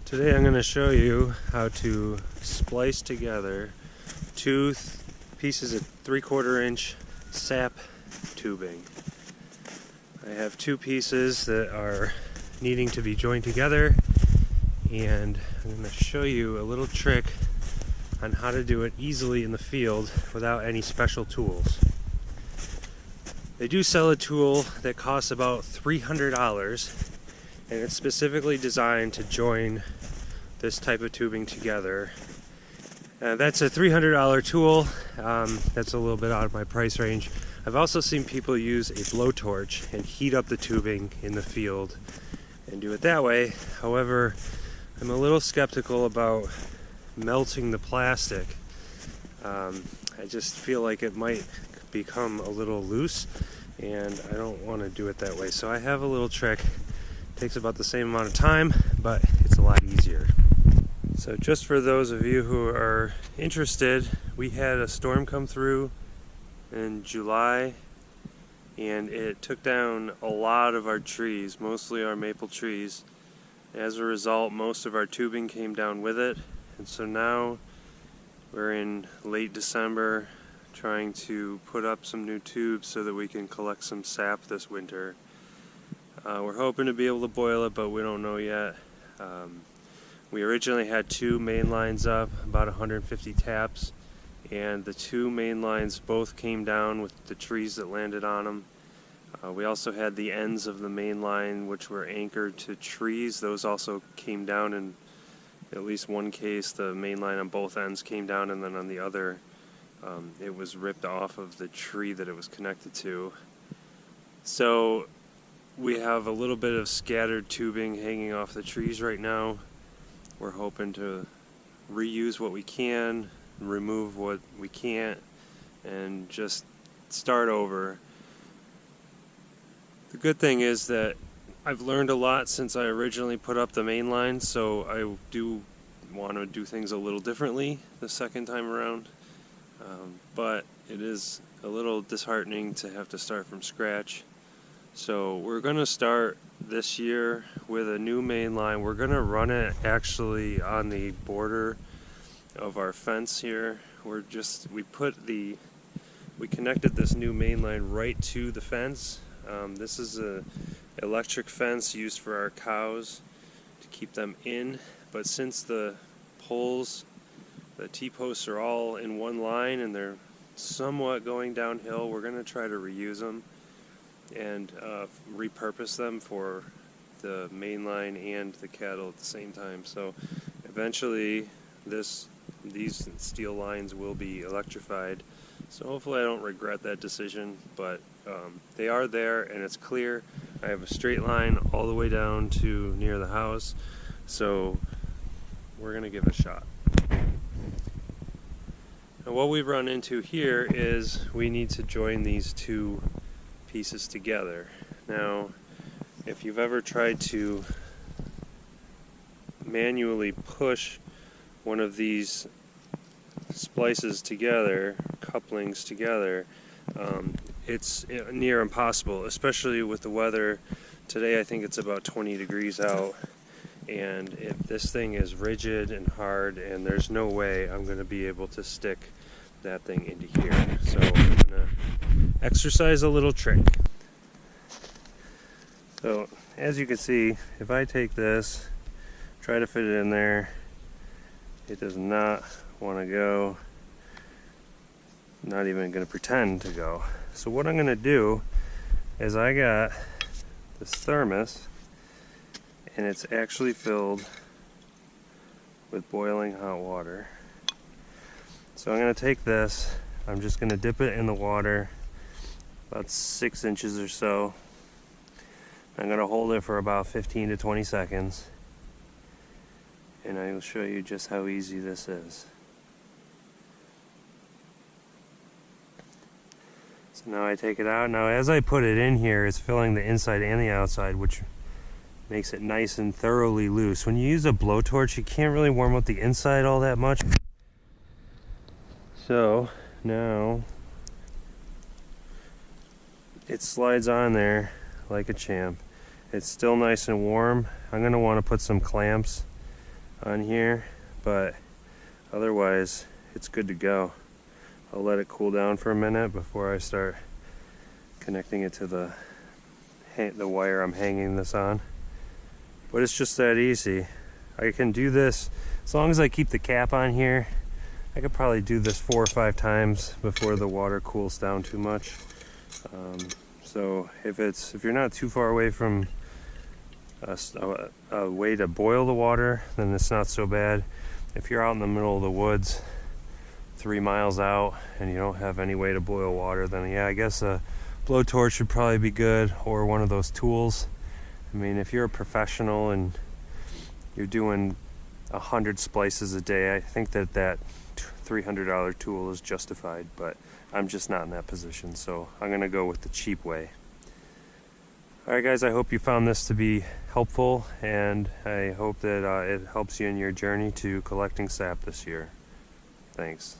Today I'm going to show you how to splice together two pieces of 3/4 inch sap tubing. I have two pieces that are needing to be joined together, and I'm going to show you a little trick on how to do it easily in the field without any special tools. They do sell a tool that costs about $300, and it's specifically designed to join this type of tubing together. That's a $300 tool. That's a little bit out of my price range. I've also seen people use a blowtorch and heat up the tubing in the field and do it that way. However, I'm a little skeptical about melting the plastic. I just feel like it might become a little loose, and I don't want to do it that way. So I have a little trick. It takes about the same amount of time, but it's a lot easier. So just for those of you who are interested, we had a storm come through in July, and it took down a lot of our trees, mostly our maple trees. As a result, most of our tubing came down with it, and so now we're in late December trying to put up some new tubes so that we can collect some sap this winter. We're hoping to be able to boil it, but we don't know yet. We originally had two main lines up, about 150 taps, and the two main lines both came down with the trees that landed on them. We also had the ends of the main line, which were anchored to trees. Those also came down. In at least one case, the main line on both ends came down, and then on the other, it was ripped off of the tree that it was connected to. So we have a little bit of scattered tubing hanging off the trees right now. We're hoping to reuse what we can, remove what we can't, and just start over. The good thing is that I've learned a lot since I originally put up the main line, so I do want to do things a little differently the second time around. But it is a little disheartening to have to start from scratch. So we're going to start this year with a new main line. We're going to run it actually on the border of our fence here. We connected this new main line right to the fence. This is a electric fence used for our cows to keep them in, but since the poles, the T-posts are all in one line and they're somewhat going downhill, we're going to try to reuse them and repurpose them for the main line and the cattle at the same time. So eventually these steel lines will be electrified. So hopefully I don't regret that decision, but they are there and it's clear. I have a straight line all the way down to near the house, so we're going to give it a shot. And what we've run into here is we need to join these two pieces together. Now, if you've ever tried to manually push one of these splices together, couplings together, it's near impossible, especially with the weather. Today I think it's about 20 degrees out, and this thing is rigid and hard, and there's no way I'm going to be able to stick that thing into here. So I'm going to exercise a little trick. So as you can see, if I take this, try to fit it in there, it does not want to go. Not even going to pretend to go. So what I'm going to do is I got this thermos, and it's actually filled with boiling hot water. So I'm going to take this, I'm just going to dip it in the water about 6 inches or so. I'm going to hold it for about 15 to 20 seconds, and I will show you just how easy this is. So now I take it out. Now as I put it in here, it's filling the inside and the outside, which makes it nice and thoroughly loose. When you use a blowtorch, you can't really warm up the inside all that much. So now it slides on there like a champ. It's still nice and warm. I'm going to want to put some clamps on here, but otherwise it's good to go. I'll let it cool down for a minute before I start connecting it to the wire I'm hanging this on. But it's just that easy. I can do this as long as I keep the cap on here. I could probably do this 4 or 5 times before the water cools down too much. So if you're not too far away from a way to boil the water, then it's not so bad. If you're out in the middle of the woods 3 miles out and you don't have any way to boil water, then yeah, I guess a blowtorch would probably be good, or one of those tools. I mean, if you're a professional and you're doing 100 splices a day, I think that $300 tool is justified, but I'm just not in that position, so I'm gonna go with the cheap way. Alright guys, I hope you found this to be helpful, and I hope that it helps you in your journey to collecting sap this year. Thanks.